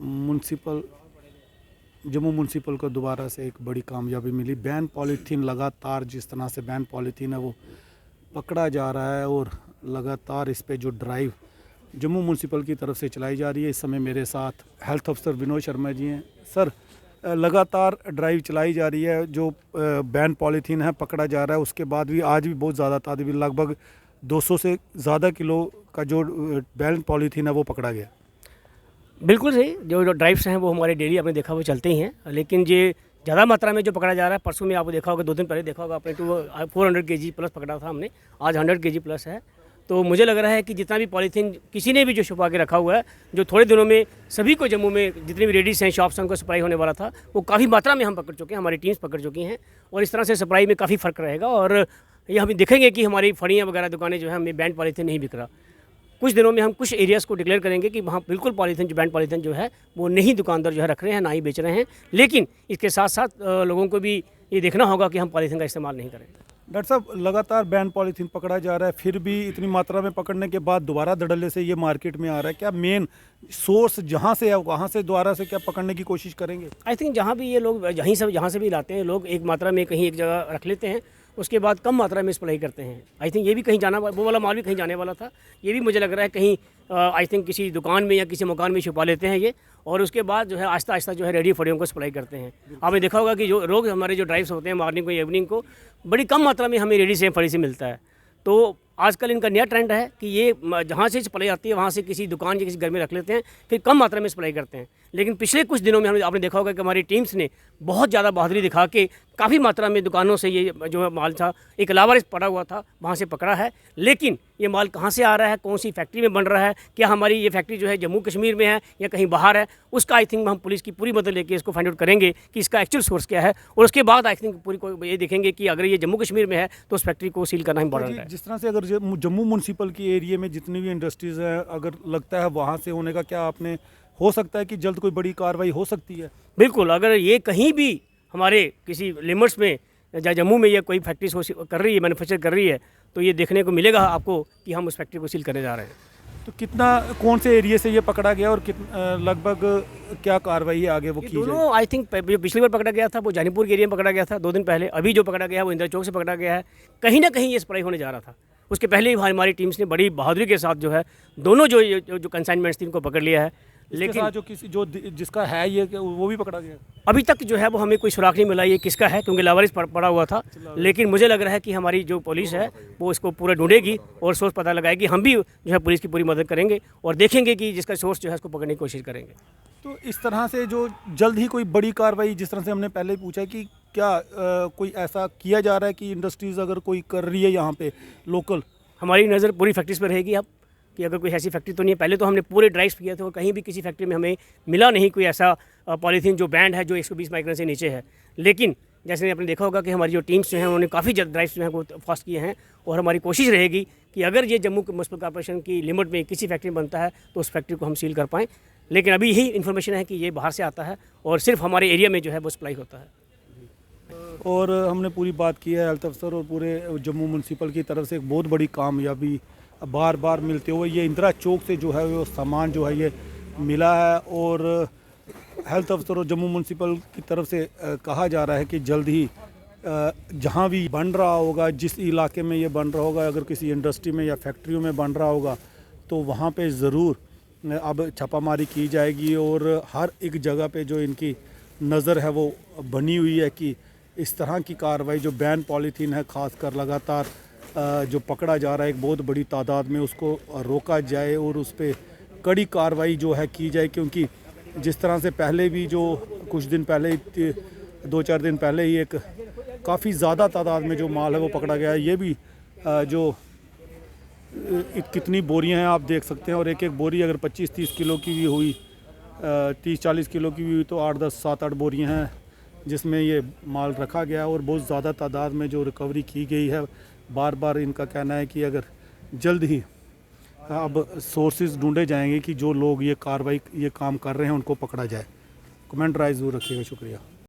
Municipal Jammu municipal को दोबारा से एक बड़ी कामयाबी मिली। बैन पॉलीथीन लगातार जिस तरह से बैन पॉलीथीन है वो पकड़ा जा रहा है और लगातार इस पे जो ड्राइव जम्मू म्यूनसिपल की तरफ से चलाई जा रही है। इस समय मेरे साथ हेल्थ अफसर विनोद शर्मा जी हैं। सर, लगातार ड्राइव चलाई जा रही है, जो बैन पॉलीथीन है पकड़ा जा रहा है, उसके बाद भी आज भी बहुत ज़्यादा तादाद में लगभग 200 से ज़्यादा किलो का जो बैन पॉलीथीन है वो पकड़ा गया। बिल्कुल सही। जो ड्राइव्स हैं वो हमारे डेली आपने देखा वो चलते ही हैं, लेकिन ये ज़्यादा मात्रा में जो पकड़ा जा रहा है, परसों में आपको देखा होगा, 2 दिन पहले देखा होगा आपने, 400 kg प्लस पकड़ा था हमने, आज 100 kg प्लस है। तो मुझे लग रहा है कि जितना भी पॉलीथीन किसी ने भी जो छुपा के रखा हुआ है, जो थोड़े दिनों में सभी को जम्मू में जितने भी रेडीज हैं, शॉप्स हैं, उनको सप्लाई होने वाला था, वो काफ़ी मात्रा में हम पकड़ चुके हैं, हमारी टीम्स पकड़ चुकी हैं। और इस तरह से सप्लाई में काफ़ी फ़र्क रहेगा और ये हम देखेंगे कि हमारी फड़ियाँ वगैरह दुकानें जो है हमें बैंड पॉलीथीन नहीं बिक रहा। कुछ दिनों में हम कुछ एरियाज़ को डिक्लेयर करेंगे कि वहाँ बिल्कुल पॉलीथीन जो बैंड पॉलीथीन जो है वो नहीं दुकानदार जो है रख रहे हैं, ना ही बेच रहे हैं। लेकिन इसके साथ साथ लोगों को भी ये देखना होगा कि हम पॉलीथीन का इस्तेमाल नहीं करें। डॉक्टर साहब, लगातार बैन पॉलीथीन पकड़ा जा रहा है, फिर भी इतनी मात्रा में पकड़ने के बाद दोबारा धड़ल्ले से ये मार्केट में आ रहा है। क्या मेन सोर्स जहाँ से है वहाँ से दोबारा से क्या पकड़ने की कोशिश करेंगे? आई थिंक जहाँ भी ये लोग जहाँ से भी लाते हैं, लोग एक मात्रा में कहीं एक जगह रख लेते हैं, उसके बाद कम मात्रा में सप्लाई करते हैं। आई थिंक ये भी कहीं जाना, वो वाला माल भी कहीं जाने वाला था, ये भी मुझे लग रहा है कहीं आई थिंक किसी दुकान में या किसी मकान में छुपा लेते हैं ये, और उसके बाद जो है आहिस्ता आहिस्ता जो है रेडी फड़ियों को सप्लाई करते हैं। आपने देखा होगा कि जो रोज़ हमारे जो ड्राइव्स होते हैं मॉर्निंग को या इवनिंग को, बड़ी कम मात्रा में हमें रेडी से फड़ी से मिलता है। तो आजकल इनका नया ट्रेंड है कि ये जहाँ से सप्लाई आती है वहाँ से किसी दुकान या किसी घर में रख लेते हैं, फिर कम मात्रा में सप्लाई करते हैं। लेकिन पिछले कुछ दिनों में हमने आपने देखा होगा कि हमारी टीम्स ने बहुत ज़्यादा बहादुरी दिखा के काफ़ी मात्रा में दुकानों से ये जो माल था, एक लावारिस पड़ा हुआ था, वहाँ से पकड़ा है। लेकिन ये माल कहाँ से आ रहा है, कौन सी फैक्ट्री में बन रहा है, क्या हमारी ये फैक्ट्री जो है जम्मू कश्मीर में है या कहीं बाहर है, उसका आई थिंक हम पुलिस की पूरी मदद लेके इसको फाइंड आउट करेंगे कि इसका एक्चुअल सोर्स क्या है। और उसके बाद आई थिंक पूरी को ये देखेंगे कि अगर ये जम्मू कश्मीर में है तो उस फैक्ट्री को सील करना इंपॉर्टेंट है। जिस तरह से अगर जम्मू म्यूनसिपल की एरिया में जितनी भी इंडस्ट्रीज़ हैं, अगर लगता है वहाँ से होने का, क्या आपने हो सकता है कि जल्द कोई बड़ी कार्रवाई हो सकती है? बिल्कुल, अगर ये कहीं भी हमारे किसी लिमिट्स में या जम्मू में ये कोई फैक्ट्री कर रही है, मैन्युफैक्चर कर रही है, तो ये देखने को मिलेगा आपको कि हम उस फैक्ट्री को सील करने जा रहे हैं। तो कितना, कौन से एरिया से ये पकड़ा गया और लगभग क्या कार्रवाई है आगे वो की जाएगी? दोनों आई थिंक पिछली बार पकड़ा गया था वो जानीपुर के एरिया में पकड़ा गया था 2 दिन पहले, अभी जो पकड़ा गया है वो इंदिरा चौक से पकड़ा गया है। कहीं ना कहीं ये सप्लाई होने जा रहा था। उसके पहले ही हमारी टीम्स ने बड़ी बहादुरी के साथ जो है दोनों जो कंसाइनमेंट्स थी इनको पकड़ लिया है। लेकिन जो जिसका है ये वो भी पकड़ा गया? अभी तक जो है वो हमें कोई सुराग नहीं मिला ये किसका है, क्योंकि लावारिस पड़ा हुआ था। लेकिन मुझे लग रहा है कि हमारी जो पुलिस है वो इसको पूरा ढूंढेगी और सोर्स पता लगाएगी। हम भी जो है पुलिस की पूरी मदद करेंगे और देखेंगे कि जिसका सोर्स जो है उसको पकड़ने की कोशिश करेंगे। तो इस तरह से जो जल्द ही कोई बड़ी कार्रवाई, जिस तरह से हमने पहले पूछा कि क्या कोई ऐसा किया जा रहा है कि इंडस्ट्रीज़ अगर कोई कर रही है यहाँ पे लोकल, हमारी नज़र पूरी फैक्ट्रीज पर रहेगी अब कि अगर कोई ऐसी फैक्ट्री तो नहीं है। पहले तो हमने पूरे ड्राइव्स किए थे और कहीं भी किसी फैक्ट्री में हमें मिला नहीं कोई ऐसा पॉलीथीन जो बैंड है, जो 120 माइक्रोन से नीचे है। लेकिन जैसे आपने देखा होगा कि हमारी जो टीम्स जो हैं उन्होंने काफ़ी जल्द ड्राइव्स जो हैं वो फास्ट किए हैं और हमारी कोशिश रहेगी कि अगर ये जम्मू म्यूनसिपल कॉर्पोरेशन की लिमिट में किसी फैक्ट्री में बनता है तो उस फैक्ट्री को हम सील कर पाएँ। लेकिन अभी यही इन्फॉर्मेशन है कि ये बाहर से आता है और सिर्फ हमारे एरिया में जो है वो सप्लाई होता है। और हमने पूरी बात की है हेल्थ अफसर और पूरे जम्मू म्यूनसिपल की तरफ से एक बहुत बड़ी कामयाबी बार बार मिलते हुए ये इंदिरा चौक से जो है वो सामान जो है ये मिला है। और हेल्थ अफसर और जम्मू म्यूनसिपल की तरफ से कहा जा रहा है कि जल्द ही जहाँ भी बन रहा होगा, जिस इलाके में ये बन रहा होगा, अगर किसी इंडस्ट्री में या फैक्ट्रियों में बन रहा होगा तो वहाँ पे ज़रूर अब छापामारी की जाएगी। और हर एक जगह पे जो इनकी नज़र है वो बनी हुई है कि इस तरह की कार्रवाई जो बैन पॉलीथीन है ख़ासकर लगातार जो पकड़ा जा रहा है एक बहुत बड़ी तादाद में, उसको रोका जाए और उस पर कड़ी कार्रवाई जो है की जाए। क्योंकि जिस तरह से पहले भी जो कुछ दिन पहले 2-4 दिन पहले ही एक काफ़ी ज़्यादा तादाद में जो माल है वो पकड़ा गया है। ये भी जो कितनी बोरियां हैं आप देख सकते हैं, और एक एक बोरी अगर 25-30 किलो की भी हुई, 30-40 किलो की भी हुई तो 8-10 7-8 बोरियां हैं जिसमें ये माल रखा गया और बहुत ज़्यादा तादाद में जो रिकवरी की गई है। बार बार इनका कहना है कि अगर जल्द ही अब सोर्सेज ढूंढे जाएंगे कि जो लोग ये कार्रवाई ये काम कर रहे हैं उनको पकड़ा जाए। कमेंट राय ज़रूर रखिएगा। शुक्रिया।